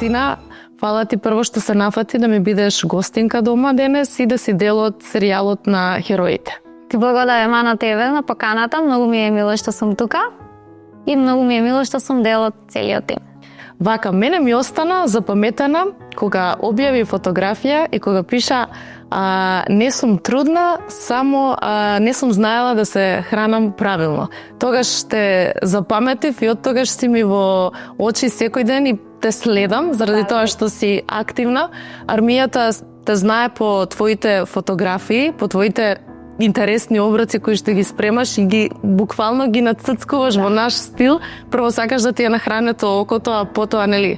Мартина, фала ти прво што се нафати да ми бидеш гостинка дома денес и да си дел од серијалот на Хероите. Ти благодарам на тебе на поканата, многу ми е мило што сум тука и многу ми е мило што сум дел од целиот тим. Вака, мене ми остана запаметена кога објави фотографија и кога пиша не сум трудна, само не сум знаела да се хранам правилно. Тогаш те запаметив и од тогаш си ми во очи секој ден и те следам заради тоа што си активна. Армијата те знае по твоите фотографии, по твоите интересни обраци кои што ги спремаш и ги буквално ги наццкуваш во наш стил. Прво сакаш да ти е нахрането окото, а потоа нели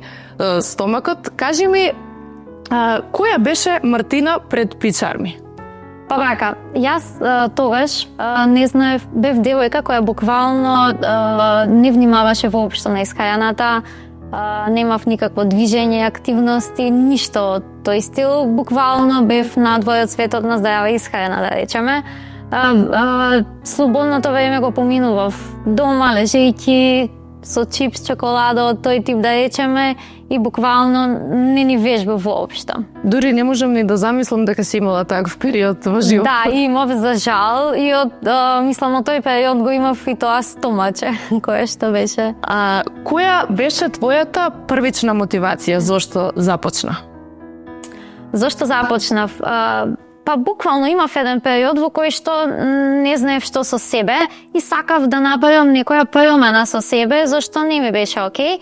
стомакот. Кажи ми, која беше Мартина пред Пичарми? Па вака, јас тогаш не знаев, бев девојка која буквално не внимаваше воопшто на исхраната, немав никакво движење, активности, ништо од тој стил. Буквално бев надвор од светот на здрава исхрана, да речеме. Слободното време го поминував дома, лежејќи со чипс, чоколада од тој тип, да речеме, и буквално не ни вежбав воопшто. Дури не можам ни да замислам дека си имала таков период во животот. Да, имав за жал и мислам од тој период го имав и тоа стомаче, кое што беше. Која беше твојата првична мотивација? Зошто започна? Зошто започнав? Па буквално имав еден период во кој што не знаев што со себе и сакав да направам некоја промена со себе, зашто не ми беше окей.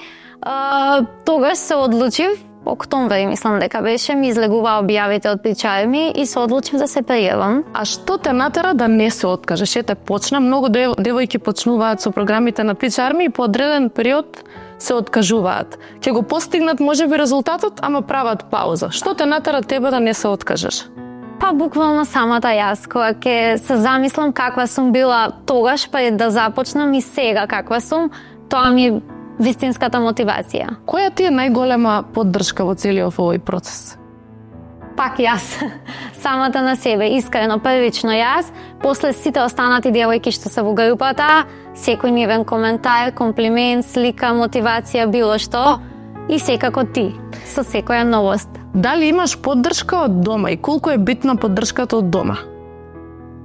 Тогаш се одлучив, октомври мислам дека беше, ми излегува објавите од Пичарми и се одлучив да се пријавам. А што те натера да не се откажеш? Ете, почна, многу девојки почнуваат со програмите на Пичарми и по одреден период се откажуваат. Ќе го постигнат можеби резултатот, ама прават пауза. Што те натера тебе да не се откажеш? Па буквално самата јас, кога ќе се замислам каква сум била тогаш пред да започнам и сега каква сум, тоа ми е вистинската мотивација. Која ти е најголема поддршка во целиот овој процес? Пак јас, самата на себе, искрено, првично јас, после сите останати девојки што се во групата, секој нивен коментар, комплимент, слика, мотивација, било што, и секако ти, со секоја новост. Дали имаш поддршка од дома и колку е битна поддршката од дома?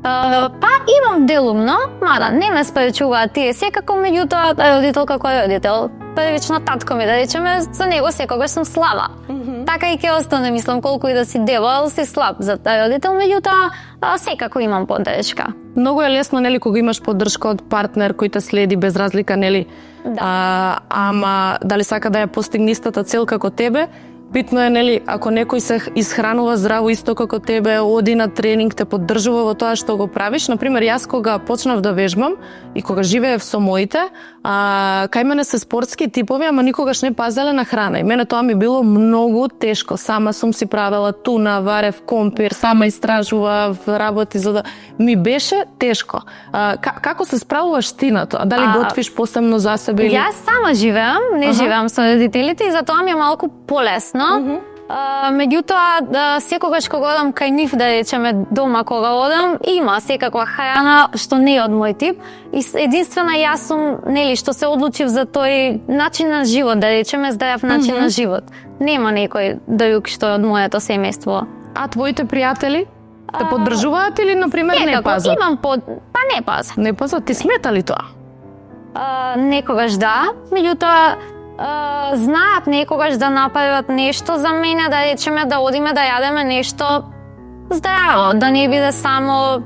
Па имам делумно, мада не ме спречуваат тие секако, меѓутоа родител како родител. Првично татко ми, да речеме, за него секогаш сум слаба. Така и ќе остане, мислам, колку и да си девој, си слаб за родител, меѓутоа секако имам поддршка. Многу е лесно, нели, кога имаш поддршка од партнер кој те следи без разлика, нели? Да. Ама дали сака да ја постигне истата цел како тебе? Битно е, нели, ако некој се исхранува здраво исто како тебе, оди на тренинг, те поддржува во тоа што го правиш. Например, јас кога почнав да вежбам и кога живеев со моите, кај мене се спортски типови, ама никогаш не пазеле на храна. И мене тоа ми било многу тешко. Сама сум си правела туна, варев компир, сама истражував, работи за да... Ми беше тешко. Како се справуваш ти на тоа? Дали готвиш посебно за себе? Или... Јас сама живеам, не живеам со родителите и затоа ми е малку полесно. Меѓутоа, секогаш кога одам кај нив, да речеме дома кога одам, има секаква храна што не е од мој тип и единствена јас сум, нели, што се одлучив за тој начин на живот, да речеме здрав начин на живот. Нема некој друг што е од моето семејство. А твоите пријатели те поддржуваат или, например, не пазат? Имам па не пазат. Не пазат? Ти смета ли тоа? Некогаш да, меѓутоа знаат некогаш да направат нешто за мене, да речеме да одиме да јадеме нешто здраво, да не биде само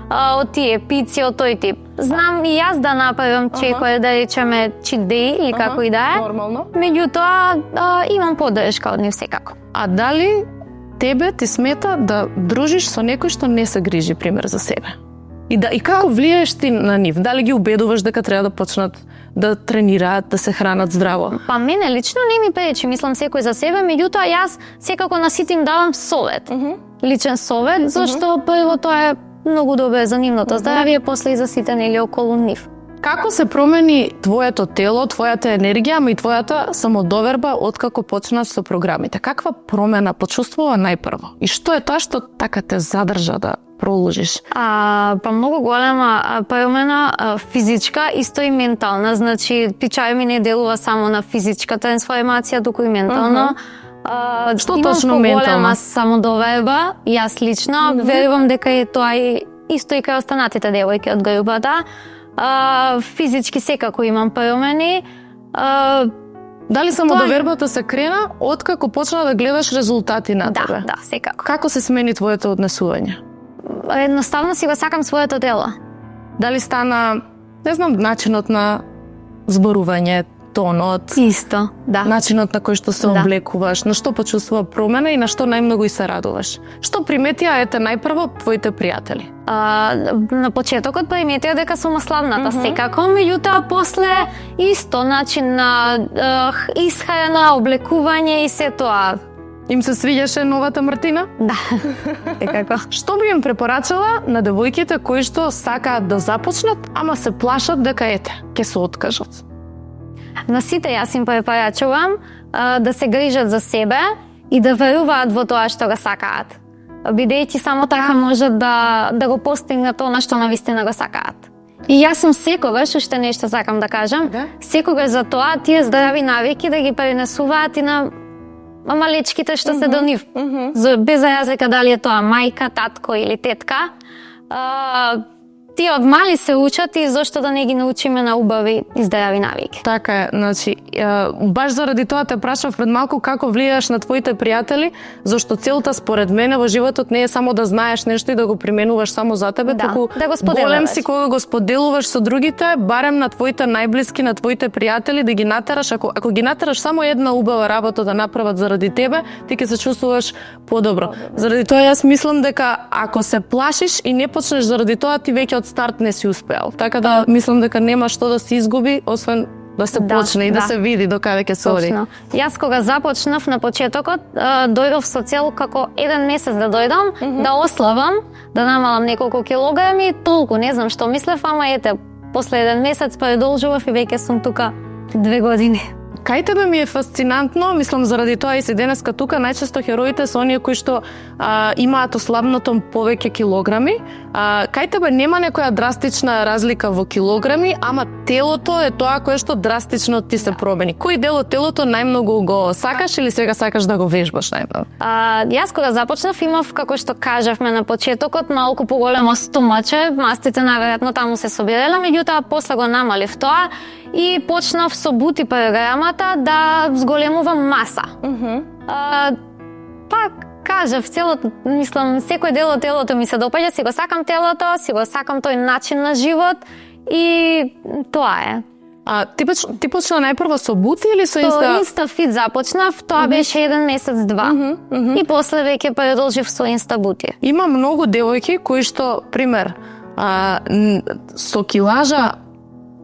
од тие пици од тој тип. Знам и јас да направам чекој, да речеме cheat day или како и да е. Нормално. Меѓутоа имам поддршка од нив секако. А дали тебе ти смета да дружиш со некој што не се грижи, пример, за себе? И како влијаеш ти на нив? Дали ги убедуваш дека треба да почнат да тренираат, да се хранат здраво? Па мене лично не ми пречи, мислам секој за себе, меѓутоа јас секако на сите им давам совет. Личен совет, зашто прво тоа е многу добро за нивното здравје, после и за сите нели околу нив. Како се промени твоето тело, твојата енергија, ама и твојата самодоверба откако почнаш со програмите? Каква промена почувствува најпрво? И што е тоа што така те задржа да продолжиш? Па многу голема промена физичка, исто и ментална. Значи, пичај ми не делува само на физичка трансформација, туку и ментално. Што точно ментално? ментално? Имам поголема самодоверба, јас лично, верувам дека е тоа и исто и кај останатите девојки од групата. Физички секако имам промени. Дали самодовербата се крена откако почна да гледаш резултати на тебе? Да, секако. Како се смени твоето однесување? Едноставно си го сакам своето тело. Дали стана, не знам, начинот на зборување, тонот, Исто, да. начинот на кој што се облекуваш, на што почувствува промена и на што најмногу и се радуваш? Што приметија ете најпрво твоите пријатели? На почетокот приметија дека сум слабната секако, меѓутоа после исто начин на исхрана, облекување и се тоа. Им се свиѓаше новата Мартина? Да, секако. Што би им препорачала на девојките кои што сакаат да започнат, ама се плашат дека ете, ќе се откажат? На сите јас им препорачувам да се грижат за себе и да веруваат во тоа што го сакаат. Бидејќи само така можат да го постигнат тоа што навистина го сакаат. И јас сум секогаш, уште нешто сакам да кажам, секогаш за тоа тие здрави навики да ги пренесуваат и на малечките што се до нив. Без разлика дали е тоа мајка, татко или тетка. Тие од мали се учат и зошто да не ги научиме на убави и здрави навики. Така е, значи, баш заради тоа те прашав пред малку како влијаш на твоите пријатели, зашто целта според мене во животот не е само да знаеш нешто и да го применуваш само за тебе, туку да го споделуваш. голем си кога го споделуваш со другите, барем на твоите најблиски, на твоите пријатели, да ги натераш, ако ги натераш само една убава работа да направат заради тебе, ти ќе се чувствуваш подобро. Заради тоа јас мислам дека ако се плашиш и не почнеш заради тоа, ти веќе од старт не си успеал. Така да мислам дека нема што да се изгуби, освен да се почне и да се види до каде ќе се оди. Јас кога започнав на почетокот, дојдов со цел како еден месец да дојдам, да ослабам, да намалам неколку килограми, толку, не знам што мислев, ама ете, после еден месец продолжував и веќе сум тука 2 години. Кај тебе ми е фасцинантно, мислам заради тоа и се денеска тука, најчесто хероите се оние кои што имаат ослабнато повеќе килограми. Кај тебе нема некоја драстична разлика во килограми, ама телото е тоа кое што драстично ти се промени. Кој дел од телото најмногу го сакаш или сега сакаш да го вежбаш најмногу? Јас кога започнав имав, како што кажавме на почетокот, малку поголемо стомаче, мастите најверојатно таму се собирале, меѓутоа после го намалив тоа и почнав со бути програмата да зголемувам маса. Кажав, целото, мислам, секој дел од телото ми се допаѓа, си го сакам телото, си го сакам тој начин на живот и тоа е. Ти почна најпрво со бути или со Инстафит започнав, тоа беше 1 месец-2. И после веќе продолжив со Инстабути. Има многу девојки кои што, пример, со килажа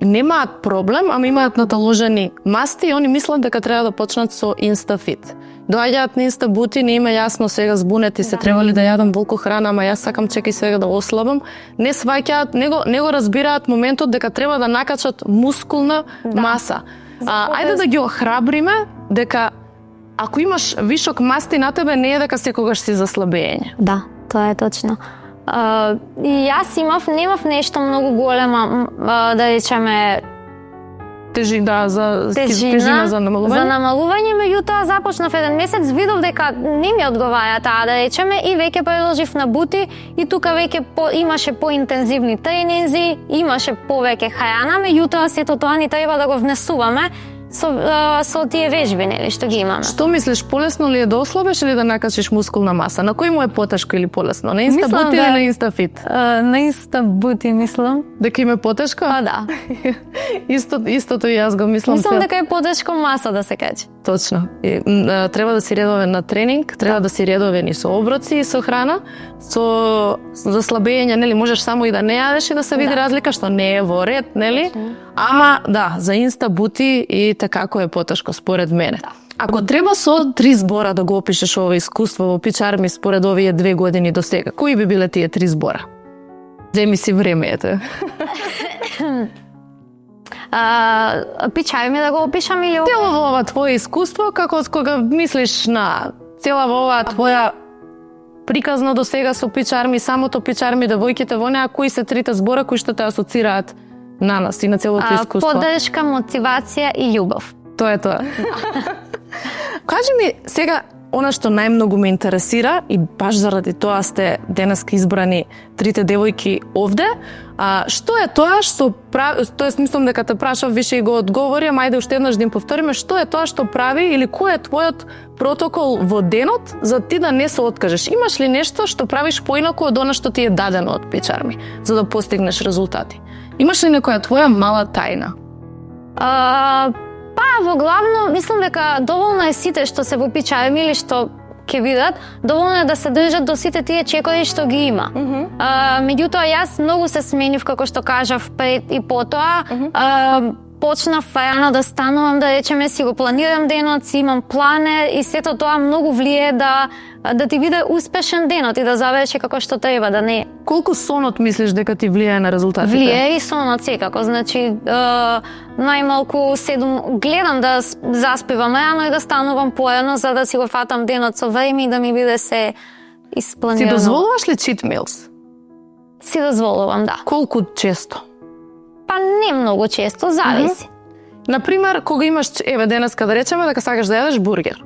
немаат проблем, ама имаат наталожени масти и они мислат дека треба да почнат со Инстафит. Доаѓаат на Инстабути, не има јасно сега збунети се, требали да јадам волку храна, ама јас сакам чекај сега да ослабам. Не сваќаат, не го разбираат моментот дека треба да накачат мускулна маса. Ајде да ги охрабриме дека ако имаш вишок масти на тебе, не е дека секогаш си за слабење. Да, тоа е точно. И јас немав нешто многу голема, да речеме, тежина за намалување. За намалување, меѓутоа започнав 1 месец, видов дека не ми одговара таа, да речеме, и веќе продолжив на бути и тука веќе имаше поинтензивни тренинзи, имаше повеќе храна, меѓутоа сето тоа ни треба да го внесуваме со тие вежби, нели, што ги имаме. Што мислиш, полесно ли е да ослабеш или да накачиш мускулна маса? На кој му е потешко или полесно? На Инстабути или на Инстафит? На Инстабути, мислам. Дека им е потешко? Да. Истото и јас го мислам. Мислам дека е потешко маса да се качи. Точно. Треба да си редовен на тренинг, треба да си редовен и со оброци и со храна. За слабење, нели, можеш само и да не јадеш и да се види разлика, што не е во ред, нели? Ама, да, за Инстабути и како е потешко, според мене. Ако треба со 3 збора да го опишеш ова искуство во Пичарми според овие 2 години до сега, кои би биле тие 3 збора? Земи си време, ете. Пичари да го опишам или Цело во ова твое искуство, како кога мислиш на цела во оваа твоја приказно до сега со пичарми, самото пичарми, девојките во неа, кои се трите збора кои што те асоцираат на нас и на целото искуство? Поддршка, мотивација и љубов. Тоа е тоа. Кажи ми сега, она што најмногу ме интересира и баш заради тоа сте денеска избрани трите девојки овде, што е тоа што прави, тоест мислам дека те прашав, више и го одговори, ама ајде уште еднаш да им повториме, што е тоа што прави или кој е твојот протокол во денот за ти да не се откажеш? Имаш ли нешто што правиш поинаку од она што ти е дадено од пичарми за да постигнеш резултати? Имаш ли некоја твоја мала тајна? Во главно, мислам дека доволно е сите што се во пичарми или што ќе видат, доволно е да се држат до сите тие чекори што ги има. Меѓутоа, јас многу се сменив, како што кажав, пред и потоа. Почнав рано да станувам, да речеме, си го планирам денот, си имам планер и сето тоа многу влие да ти биде успешен денот и да заврши како што треба, да не. Колку сонот мислиш дека ти влијае на резултатите? Влијае и сонот секако, значи најмалку 7 гледам да заспивам рано и да станувам порано за да си го фатам денот со време и да ми биде се испланирано. Си дозволуваш ли cheat meals? Си дозволувам, да. Колку често? Па не многу често, зависи. Например, кога имаш, еве денеска да речеме дека сакаш да јадеш бургер.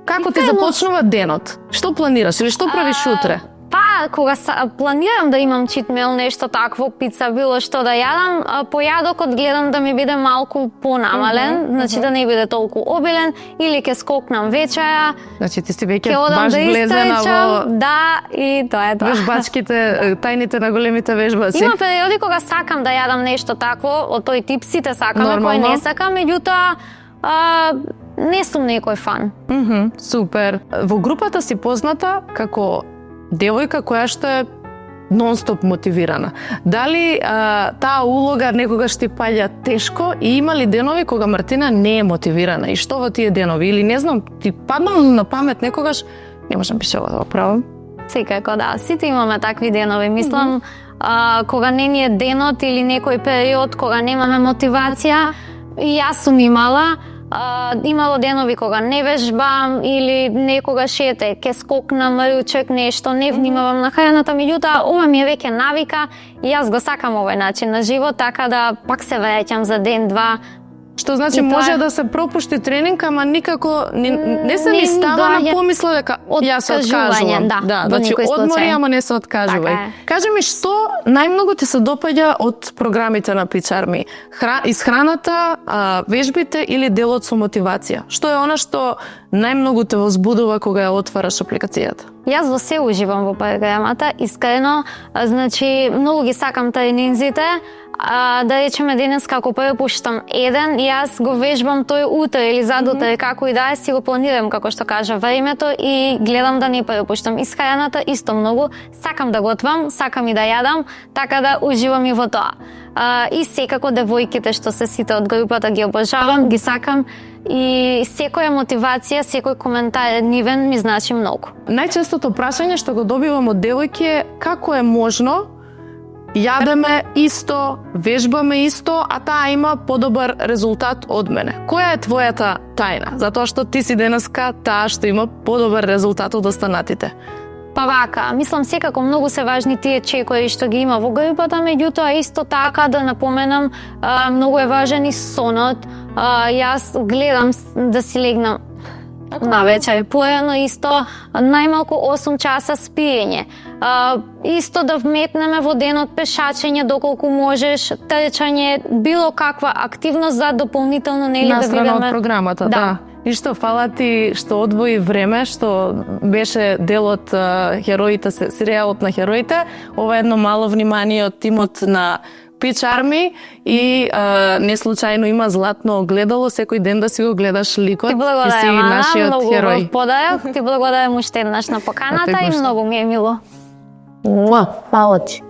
Како ти започнува денот? Што планираш или што правиш утре? Па, кога планирам да имам cheat meal, нешто такво, пица, било што да јадам, појадокот гледам да ми биде малку понамален, значи да не биде толку обилен, или ќе скокнам вечера. Значи ти си веќе баш влезена во... Да, и тоа е тоа. Вежбачките, тајните на големите вежбаци. Има периоди кога сакам да јадам нешто такво, од тој тип сите сакаме, кој не сакам, меѓутоа не сум некој фан. Супер. Во групата си позната како девојка која што е нон-стоп мотивирана. Дали таа улога некогаш ти паѓа тешко и има ли денови кога Мартина не е мотивирана? И што во тие денови? Или не знам, ти паднало на памет некогаш, не можам пише ова да правам? Секако да, сите имаме такви денови. Мислам, кога не ни е денот или некој период кога немаме мотивација, и јас сум имала, имало денови кога не вежбам или некогаш ете ке скокнам ручек нешто, не внимавам на храната, меѓутоа ова ми е веќе навика и јас го сакам овој начин на живот, така да пак се враќам за ден-два. Што значи може да се пропушти тренинг, ама никако не се ми става на помисла дека јас се откажувам. Да, значи одмори, ама не се откажувај. Кажи ми што најмногу ти се допаѓа од програмите на пичарми? Исхраната, вежбите или делот со мотивација? Што е она што најмногу те возбудува кога ја отвараш апликацијата? Јас во се уживам во програмата, искрено, значи многу ги сакам тренинзите. Да речеме денеска ако препуштам еден, јас го вежбам тој утре или задутре, како и да е, си го планирам како што кажа времето и гледам да не препуштам. Исхраната исто многу, сакам да готвам, сакам и да јадам, така да уживам и во тоа. И секако девојките што се сите од групата ги обожавам, ги сакам и секоја мотивација, секој коментар нивен ми значи многу. Најчестото прашање што го добивам од девојки е како е можно јадеме исто, вежбаме исто, а таа има подобар резултат од мене. Која е твојата тајна? Затоа што ти си денеска таа што има подобар резултат од останатите. Па вака, мислам секако многу се важни тие чекори што ги има во групата, меѓутоа исто така да напоменам, многу е важен и сонот. Јас гледам да си легнам на вечер порано, исто најмалку 8 часа спиење. Исто да вметнеме во денот пешачење доколку можеш, трчање, било каква активност за дополнително нели да настрана бидеме од програмата, да. И што фала ти што одвои време, што беше дел од хероите, серијалот на хероите. Ова е едно мало внимание од тимот на Пичарми и не случајно има златно огледало, секој ден да си го гледаш ликот и си нашиот херој. Ти благодарам уште еднаш на поканата и многу ми е мило. Муа, фала ти.